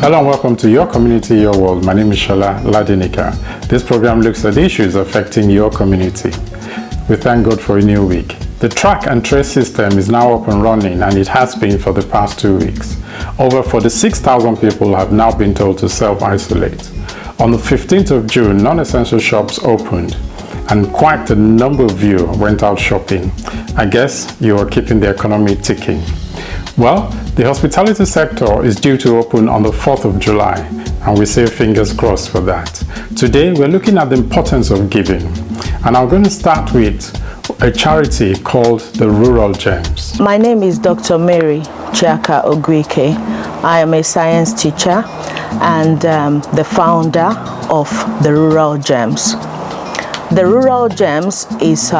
Hello and welcome to Your Community, Your World. My name is Shola Ladinika. This program looks at issues affecting your community. We thank God for a new week. The track and trace system is now up and running, and it has been for the past 2 weeks. Over 46,000 people have now been told to self-isolate. On the 15th of June, non-essential shops opened, and quite a number of you went out shopping. I guess you are keeping the economy ticking. Well, the hospitality sector is due to open on the 4th of July, and we say fingers crossed for that. Today, we're looking at the importance of giving, and I'm going to start with a charity called the Rural Gems. My name is Dr. Mary Chiaka Ogwike. I am a science teacher and the founder of the Rural Gems. The Rural Gems is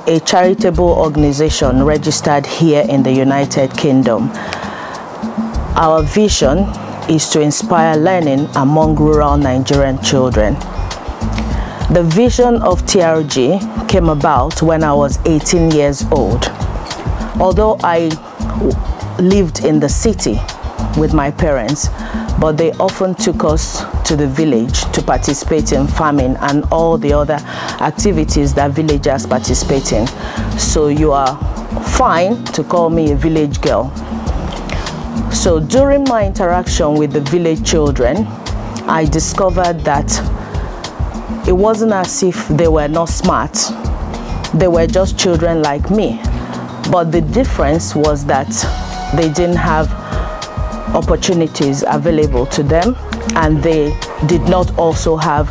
a charitable organization registered here in the United Kingdom. Our vision is to inspire learning among rural Nigerian children. The vision of TRG came about when I was 18 years old. Although I lived in the city with my parents, but they often took us to the village to participate in farming and all the other activities that villagers participate in. So you are fine to call me a village girl. So during my interaction with the village children, I discovered that it wasn't as if they were not smart. They were just children like me. But the difference was that they didn't have opportunities available to them, and they did not also have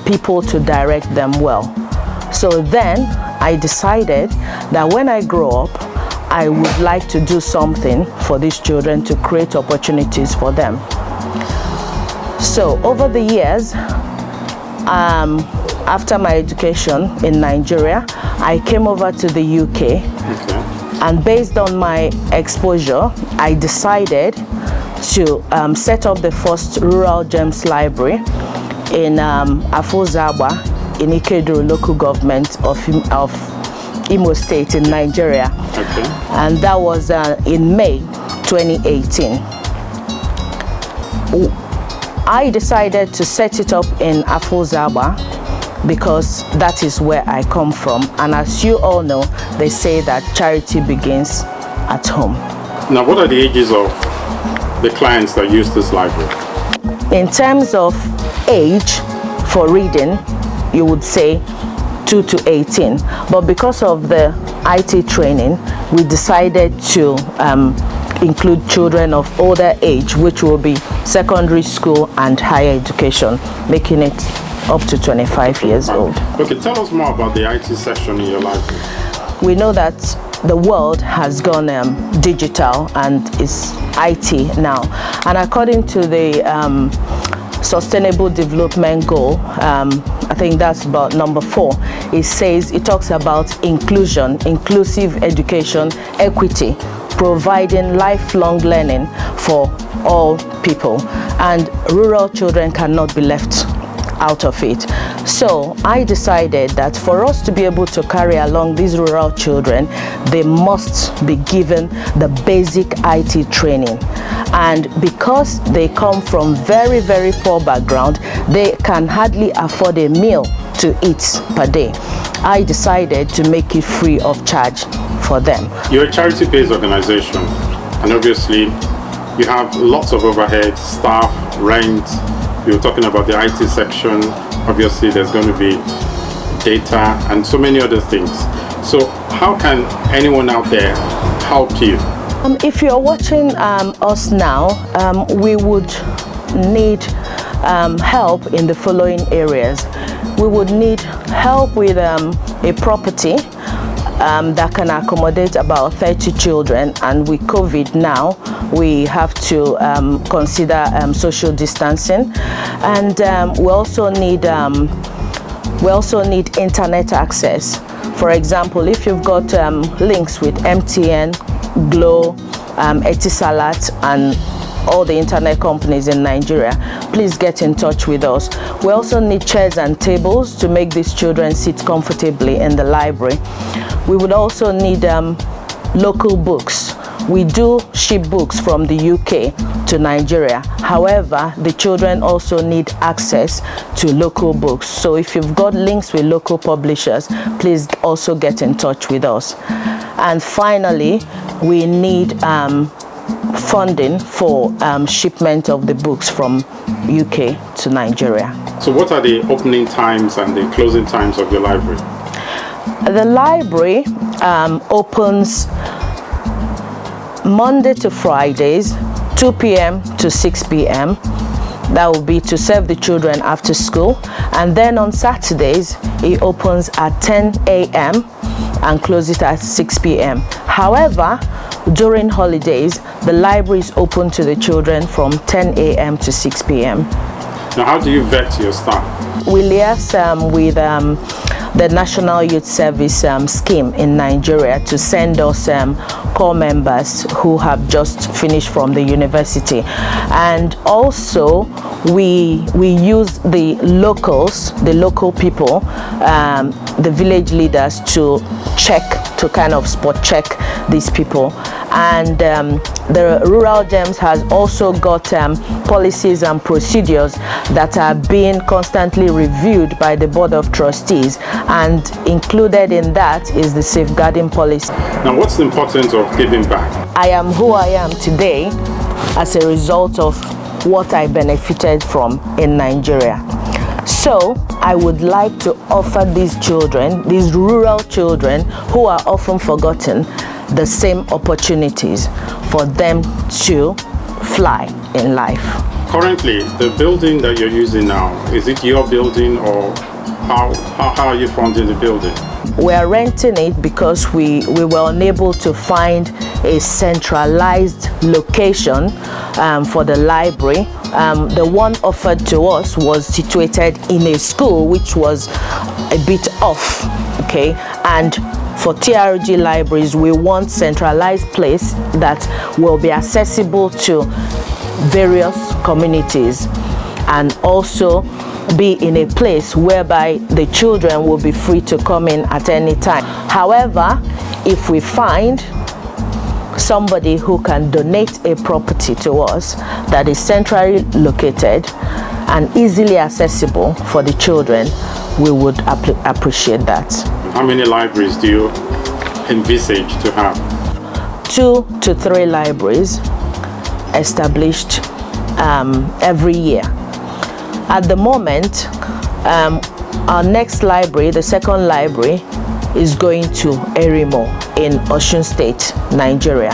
people to direct them well. So then I decided that when I grow up, I would like to do something for these children to create opportunities for them. So over the years, after my education in Nigeria, I came over to the UK. Okay. And based on my exposure, I decided to set up the first Rural Gems Library in Afozabwa in Ikeduru local government of Imo State in Nigeria. Okay. And that was in May 2018. I decided to set it up in Afozabwa because that is where I come from. And as you all know, they say that charity begins at home. Now, what are the ages of the clients that use this library? In terms of age for reading, you would say 2 to 18. But because of the IT training, we decided to include children of older age, which will be secondary school and higher education, making it up to 25 years old. Okay, tell us more about the IT section in your library. We know that the world has gone digital and is IT now. And according to the Sustainable Development Goal, I think that's about number 4, it talks about inclusion, inclusive education, equity, providing lifelong learning for all people. And rural children cannot be left out of it. So I decided that for us to be able to carry along these rural children, they must be given the basic IT training. And because they come from very, very poor background, they can hardly afford a meal to eat per day. I decided to make it free of charge for them. You're a charity-based organization, and obviously you have lots of overhead, staff, rent. We were talking about the IT section. Obviously, there's going to be data and so many other things. So how can anyone out there help you? If you're watching us now, we would need help in the following areas. We would need help with a property that can accommodate about 30 children, and with COVID now, we have to consider social distancing, and we also need internet access. For example, if you've got links with MTN, Glo, Etisalat, and all the internet companies in Nigeria, please get in touch with us. We also need chairs and tables to make these children sit comfortably in the library. We would also need local books. We do ship books from the UK to Nigeria. However, the children also need access to local books. So if you've got links with local publishers, please also get in touch with us. And finally, we need funding for shipment of the books from UK to Nigeria. So what are the opening times and the closing times of your library? The library opens Monday to Fridays, 2 p.m. to 6 p.m. That will be to serve the children after school. And then on Saturdays, it opens at 10 a.m. and closes at 6 p.m. However, during holidays, the library is open to the children from 10 a.m. to 6 p.m. Now, how do you vet your staff? We liaise with the National Youth Service scheme in Nigeria to send us core members who have just finished from the university. And also, we use the locals, the local people, the village leaders to kind of spot check these people. And the Rural Gems has also got policies and procedures that are being constantly reviewed by the Board of Trustees, and included in that is the safeguarding policy. Now, what's the importance of giving back? I am who I am today as a result of what I benefited from in Nigeria. So I would like to offer these children, these rural children who are often forgotten, the same opportunities for them to fly in life. Currently, the building that you're using now, is it your building, or how are you funding the building? We are renting it because we were unable to find a centralized location for the library. The one offered to us was situated in a school which was a bit off, okay? And for TRG libraries, we want centralized place that will be accessible to various communities, and also be in a place whereby the children will be free to come in at any time. However, if we find somebody who can donate a property to us that is centrally located and easily accessible for the children, we would appreciate that. How many libraries do you envisage to have? 2 to 3 libraries established every year. At the moment, our next library, the second library, is going to Erimo in Osun State, Nigeria.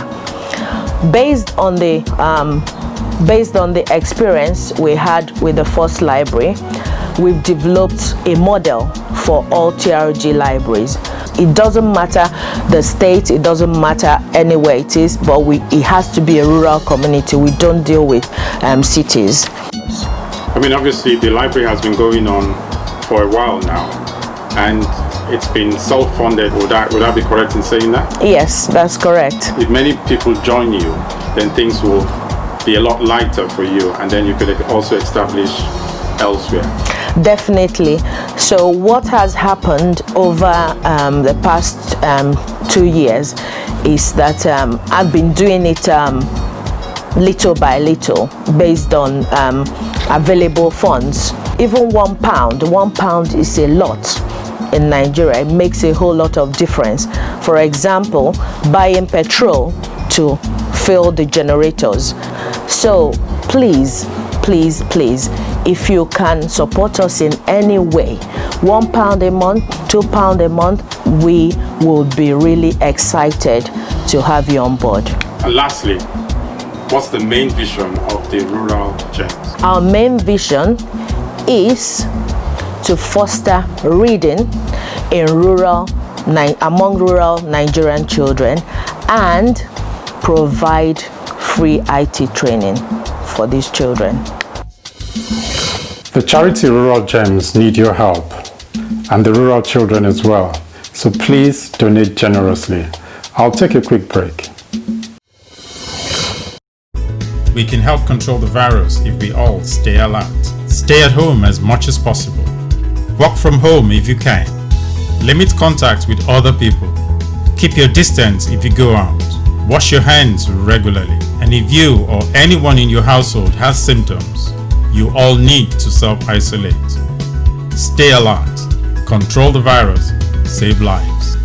Based on the experience we had with the first library, we've developed a model for all TRG libraries. It doesn't matter the state, it doesn't matter anywhere it is, but it has to be a rural community. We don't deal with cities. I mean, obviously the library has been going on for a while now, and it's been self-funded. Would I be correct in saying that? Yes, that's correct. If many people join you, then things will be a lot lighter for you, and then you could also establish elsewhere. Definitely. So what has happened over the past 2 years is that I've been doing it little by little based on available funds. Even £1 is a lot in Nigeria. It makes a whole lot of difference. For example, buying petrol to fill the generators. So please, if you can support us in any way, £1 a month, £2 a month, we would be really excited to have you on board. And lastly, what's the main vision of the Rural Gems? Our main vision is to foster reading among rural Nigerian children and provide free IT training for these children. The charity Rural Gems need your help, and the rural children as well. So please donate generously. I'll take a quick break. We can help control the virus if we all stay alert. Stay at home as much as possible. Work from home if you can. Limit contact with other people. Keep your distance if you go out. Wash your hands regularly. And if you or anyone in your household has symptoms, you all need to self-isolate. Stay alert. Control the virus. Save lives.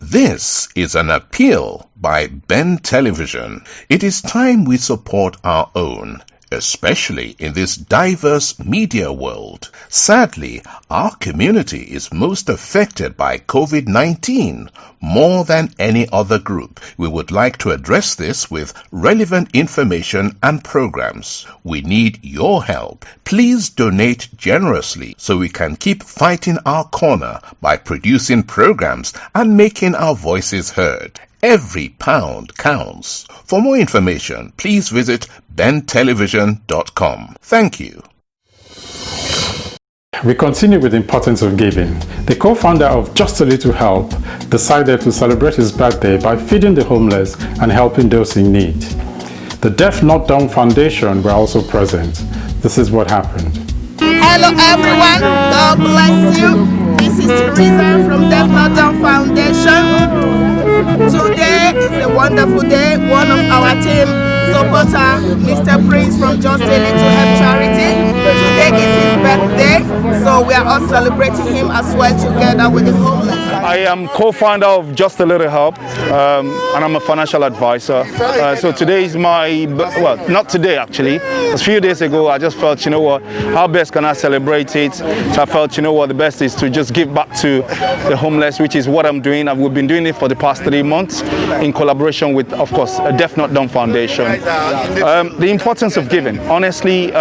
This is an appeal by Ben Television. It is time we support our own, especially in this diverse media world. Sadly, our community is most affected by COVID-19 more than any other group. We would like to address this with relevant information and programs. We need your help. Please donate generously so we can keep fighting our corner by producing programs and making our voices heard. Every pound counts. For more information, please visit bentelevision.com. Thank you. We continue with the importance of giving. The co-founder of Just a Little Help decided to celebrate his birthday by feeding the homeless and helping those in need. The Deaf Not Dumb Foundation were also present. This is what happened. Hello everyone, God bless you. This is Teresa from Deaf Not Dumb Foundation. Today is a wonderful day. One of our team supporter, Mr. Prince from Just a Little Help Charity. Today is his birthday, so we are all celebrating him as well together with the homeless. I am co-founder of Just a Little Help, and I'm a financial advisor. So today is my, well, not today actually. A few days ago, I just felt, you know what, how best can I celebrate it? So I felt, you know what, the best is to just give back to the homeless, which is what I'm doing. And we've been doing it for the past 3 months in collaboration with, of course, a Deaf Not Dumb Foundation. The importance of giving. Honestly,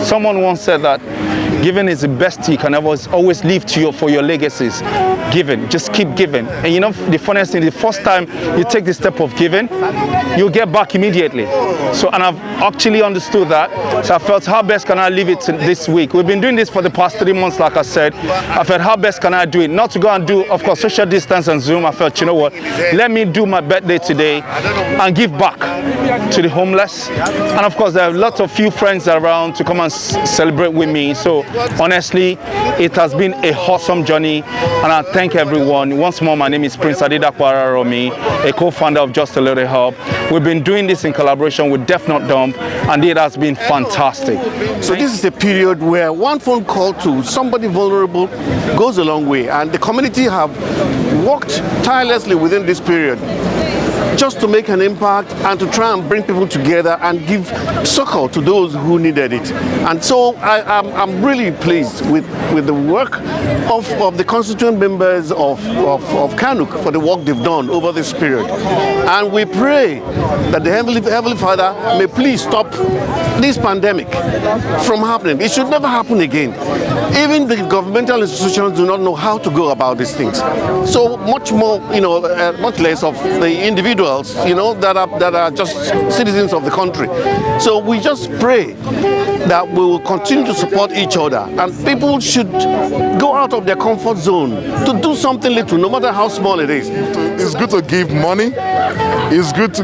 someone once said that giving is the best you can always leave to for your legacies. Giving, just keep giving. And you know, the funniest thing, the first time you take the step of giving, you'll get back immediately. So, and I've actually understood that. So I felt, how best can I leave it this week? We've been doing this for the past 3 months, like I said. I felt, how best can I do it? Not to go and do, of course, social distance and Zoom. I felt, you know what, let me do my birthday today and give back to the homeless. And of course, there are lots of few friends around to come and celebrate with me. So honestly, it has been a awesome journey, and I thank everyone. Once more, my name is Prince Adidakwa Romi, a co-founder of Just a Little Help. We've been doing this in collaboration with Deaf Not Dumb, and it has been fantastic. So this is a period where one phone call to somebody vulnerable goes a long way, and the community have worked tirelessly within this period just to make an impact and to try and bring people together and give succor to those who needed it. And so I'm really pleased with the work of the constituent members of Kanuk for the work they've done over this period. And we pray that the Heavenly Father may please stop this pandemic from happening. It should never happen again. Even the governmental institutions do not know how to go about these things. So much more, much less of the individuals, that are just citizens of the country. So we just pray that we will continue to support each other, and people should go out of their comfort zone to do something little, no matter how small it is. It's good to give money. It's good to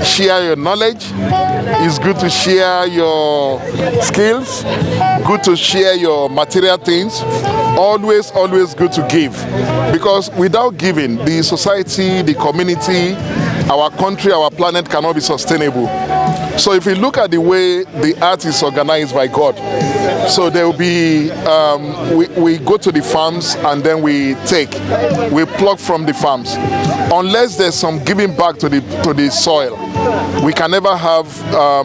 share your knowledge. It's good to share your skills. Good to share your material things. Always good to give, because without giving, the society, the community, our country, our planet cannot be sustainable. So if you look at the way the art is organized by God, so there will be, we go to the farms and then we pluck from the farms. Unless there's some giving back to the soil, we can never have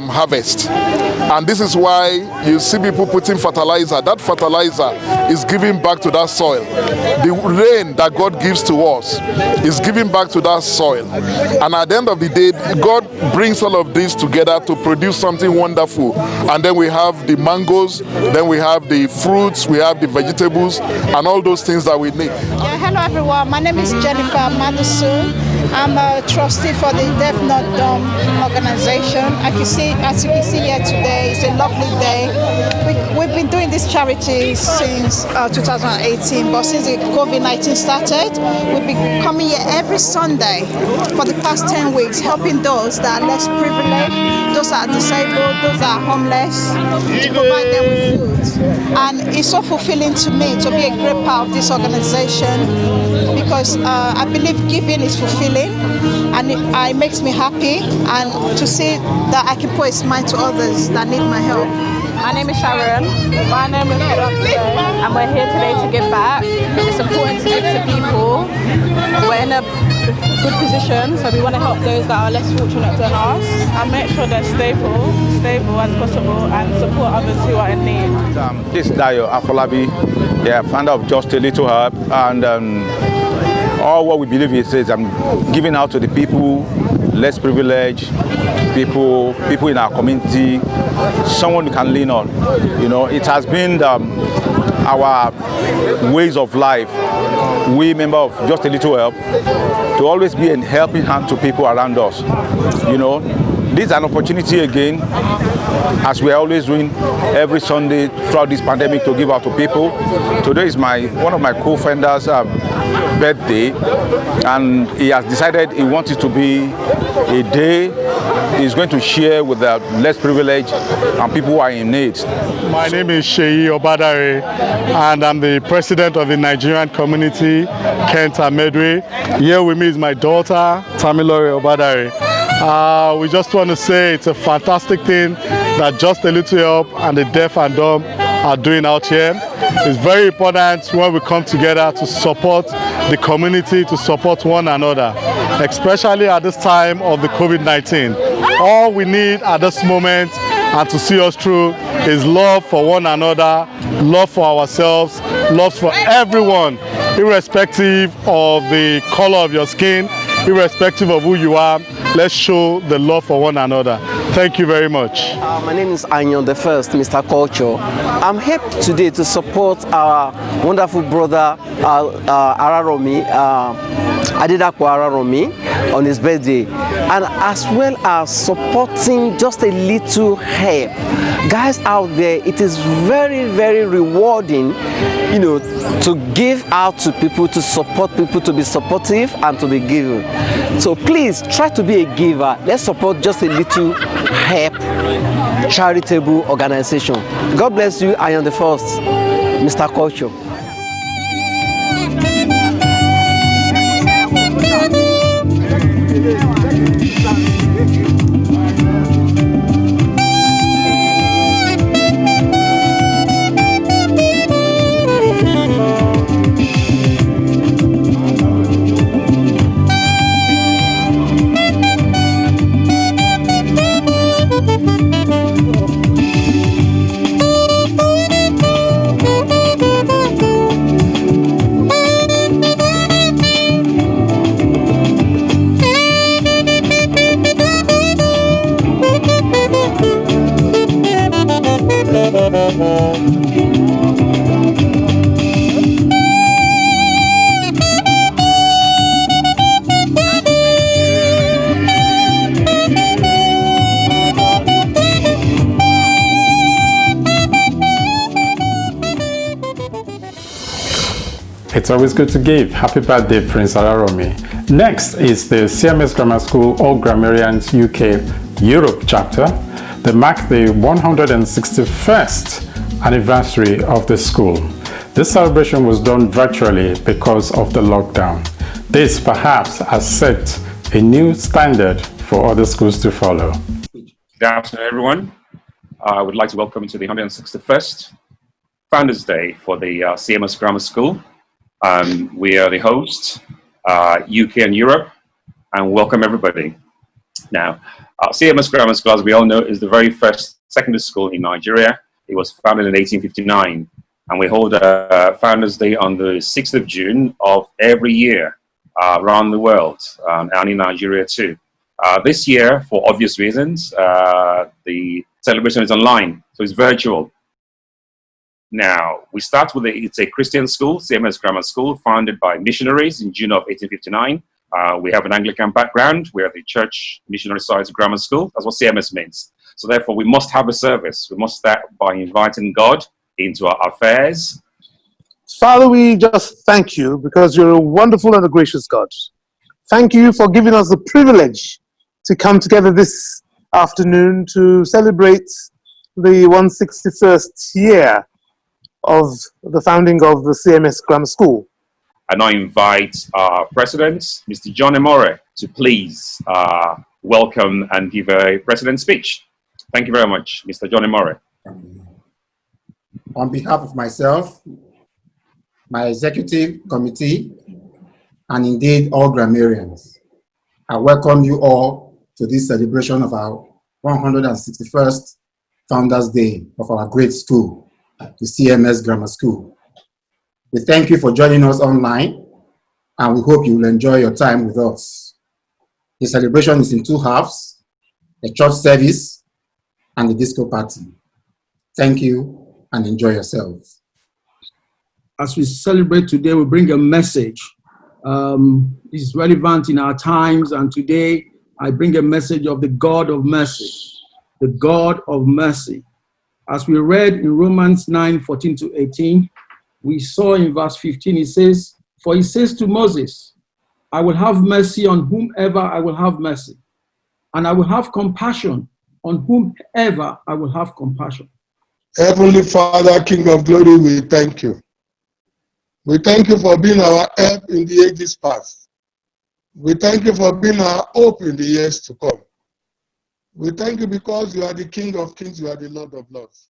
harvest. And this is why you see people putting fertilizer. That fertilizer is giving back to that soil. The rain that God gives to us is giving back to that soil. And at the end of the day, God brings all of this together to produce something wonderful. And then we have the mangoes, then we have the fruits, we have the vegetables, and all those things that we need. Yeah, hello everyone. My name is Jennifer Madusu. I'm a trustee for the Deaf Not Dumb organization. As you can see here today, it's a lovely day. We've been doing this charity since 2018, but since the COVID-19 started, we've been coming here every Sunday for the past 10 weeks, helping those that are less privileged, those that are disabled, those that are homeless, to provide them with food. And it's so fulfilling to me to be a great part of this organization, because I believe giving is fulfilling, and it makes me happy, and to see that I can put a smile to others that need my help. My name is Sharon. My name is Doctor, and we're here today to give back. It's important to give to people. We're in a good position, so we want to help those that are less fortunate than us and make sure they're stable as possible, and support others who are in need. This is Dayo Afolabi, founder of Just a Little Help, and all what we believe is giving out to the people less privileged, people in our community, someone you can lean on. You know, it has been our ways of life, we members of Just a Little Help, to always be a helping hand to people around us. You know, this is an opportunity again, as we are always doing every Sunday throughout this pandemic, to give out to people. Today is one of my co-founders' birthday, and he has decided he wants it to be a day he's going to share with the less privileged and people who are in need. My name is Sheyi Obadare, and I'm the president of the Nigerian community, Kent Amedwe. Here with me is my daughter, Tamilore Obadare. We just want to say it's a fantastic thing that Just a Little Help and the Deaf and Dumb are doing out here. It's very important when we come together to support the community, to support one another, especially at this time of the COVID-19. All we need at this moment and to see us through is love for one another, love for ourselves, love for everyone, irrespective of the color of your skin, irrespective of who you are. Let's show the love for one another. Thank you very much. My name is Anyon the First, Mr. Culture. I'm here today to support our wonderful brother Araromi, Adedapo Araromi, on his birthday, and as well as supporting Just a Little Help. Guys out there, it is very, very rewarding, you know, to give out to people, to support people, to be supportive and to be giving. So please try to be a giver. Let's support Just a Little Help charitable organization. God bless you. I am the first, Mr. Culture. It's always good to give. Happy birthday, Prince Araromi. Next is the CMS Grammar School All Grammarians UK Europe chapter. They mark the 161st anniversary of the school. This celebration was done virtually because of the lockdown. This perhaps has set a new standard for other schools to follow. Good afternoon, everyone. I would like to welcome you to the 161st Founders Day for the CMS Grammar School. We are the hosts, UK and Europe, and welcome everybody. Now, CMS Grammar School, as we all know, is the very first secondary school in Nigeria. It was founded in 1859, and we hold Founders Day on the 6th of June of every year around the world, and in Nigeria too. This year, for obvious reasons, the celebration is online, so it's virtual. Now, we start with it's a Christian school, CMS Grammar School, founded by missionaries in June of 1859. We have an Anglican background. We are the Church Missionary Society Grammar School. That's what CMS means. So therefore, we must have a service. We must start by inviting God into our affairs. Father, we just thank you because you're a wonderful and a gracious God. Thank you for giving us the privilege to come together this afternoon to celebrate the 161st year of the founding of the CMS Grammar School. I now invite our president, Mr. John Emore, to please welcome and give a president's speech. Thank you very much, Mr. John Emore. On behalf of myself, my executive committee, and indeed all grammarians, I welcome you all to this celebration of our 161st Founders Day of our great school, the CMS Grammar School. We thank you for joining us online, and we hope you will enjoy your time with us. The celebration is in two halves, a church service and a disco party. Thank you and enjoy yourselves. As we celebrate today, we bring a message. Is relevant in our times, and today I bring a message of the God of mercy, the God of mercy. As we read in Romans 9:14-18, we saw in verse 15, it says, "For he says to Moses, I will have mercy on whomever I will have mercy, and I will have compassion on whomever I will have compassion." Heavenly Father, King of glory, we thank you. We thank you for being our help in the ages past. We thank you for being our hope in the years to come. We thank you because you are the King of kings, you are the Lord of lords.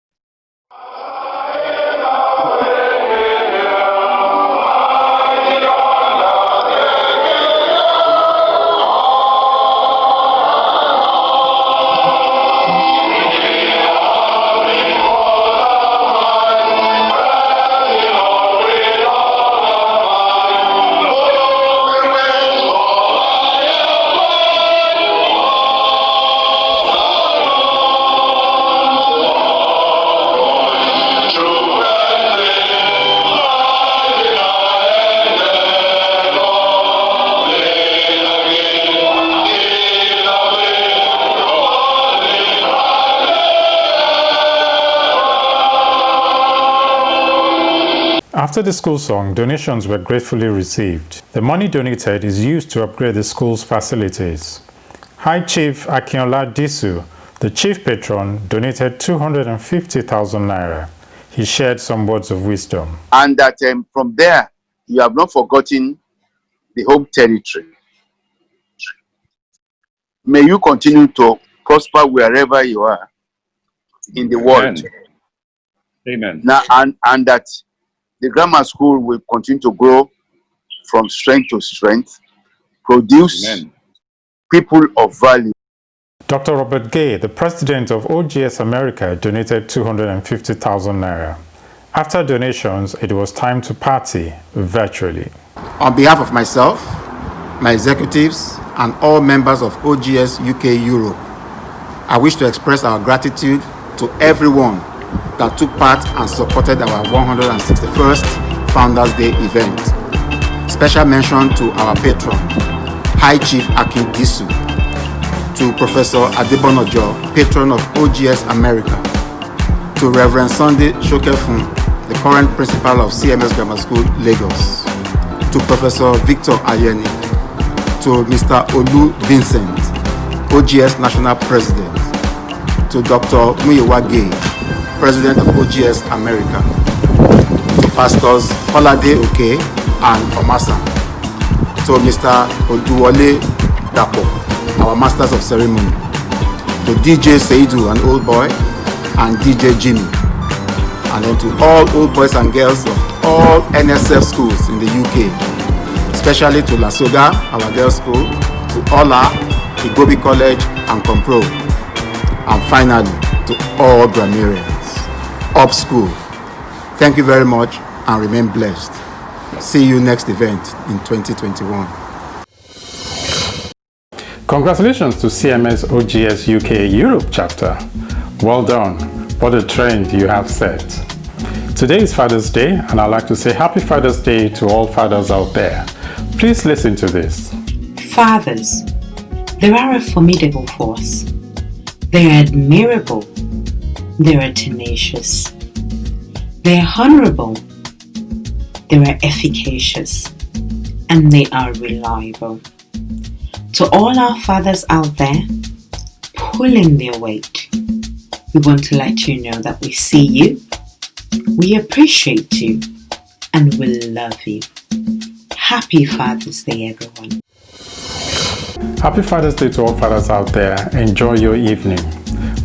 After the school song, donations were gratefully received. The money donated is used to upgrade the school's facilities. High Chief Akinola Disu, the chief patron, donated 250,000 naira. He shared some words of wisdom. And that from there, you have not forgotten the home territory. May you continue to prosper wherever you are in the world. Amen. Now, and that the grammar school will continue to grow from strength to strength, produce people of value. Dr. Robert Gay, the president of OGS America, donated 250,000 naira. After donations, it was time to party virtually. On behalf of myself, my executives, and all members of OGS UK Europe, I wish to express our gratitude to everyone that took part and supported our 161st Founders Day event. Special mention to our patron, High Chief Akin Disu, to Professor Adebonojo, patron of OGS America, to Reverend Sunday Shokefun, the current principal of CMS Grammar School, Lagos, to Professor Victor Ayeni, to Mr. Olu Vincent, OGS National President, to Dr. Muyiwa Gay, President of OGS America, to Pastors Olade Oke and Omasa, to Mr. Oduwole Dapo, our Masters of Ceremony, to DJ Seidu, an old boy, and DJ Jimmy, and then to all old boys and girls of all NSF schools in the UK, especially to Lasoga, our girls' school, to Ola, Igobi College, and Compro, and finally to all grammarians. Up school. Thank you very much and remain blessed. See you next event in 2021. Congratulations to CMS OGS UK Europe chapter. Well done. What a trend you have set. Today is Father's Day, and I'd like to say Happy Father's Day to all fathers out there. Please listen to this. Fathers, they are a formidable force. They are admirable. They are tenacious. They are honorable. They are efficacious. And they are reliable. To all our fathers out there pulling their weight, we want to let you know that we see you, we appreciate you, and we love you. Happy Father's Day, everyone. Happy Father's Day to all fathers out there. Enjoy your evening.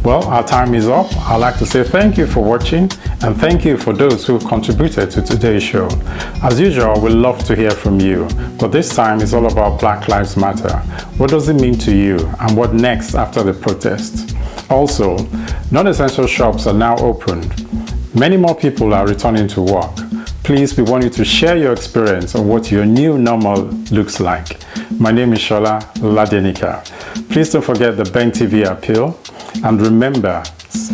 Well, our time is up. I'd like to say thank you for watching, and thank you for those who contributed to today's show. As usual, we'd love to hear from you, but this time it's all about Black Lives Matter. What does it mean to you, and what next after the protest? Also, non-essential shops are now open. Many more people are returning to work. Please, we want you to share your experience of what your new normal looks like. My name is Shola Ladenika. Please don't forget the Ben TV appeal. And remember,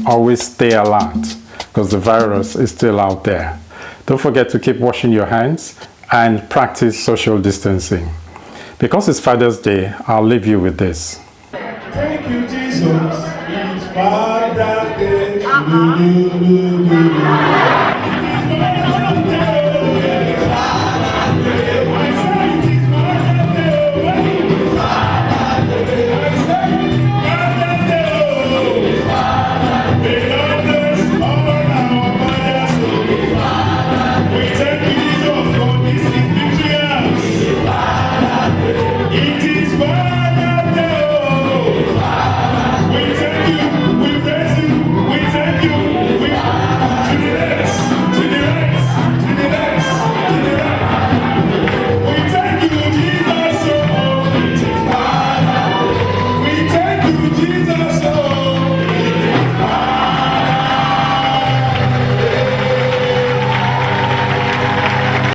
always stay alert because the virus is still out there. Don't forget to keep washing your hands and practice social distancing. Because it's Father's Day, I'll leave you with this. Thank you, Jesus. It's Father's Day.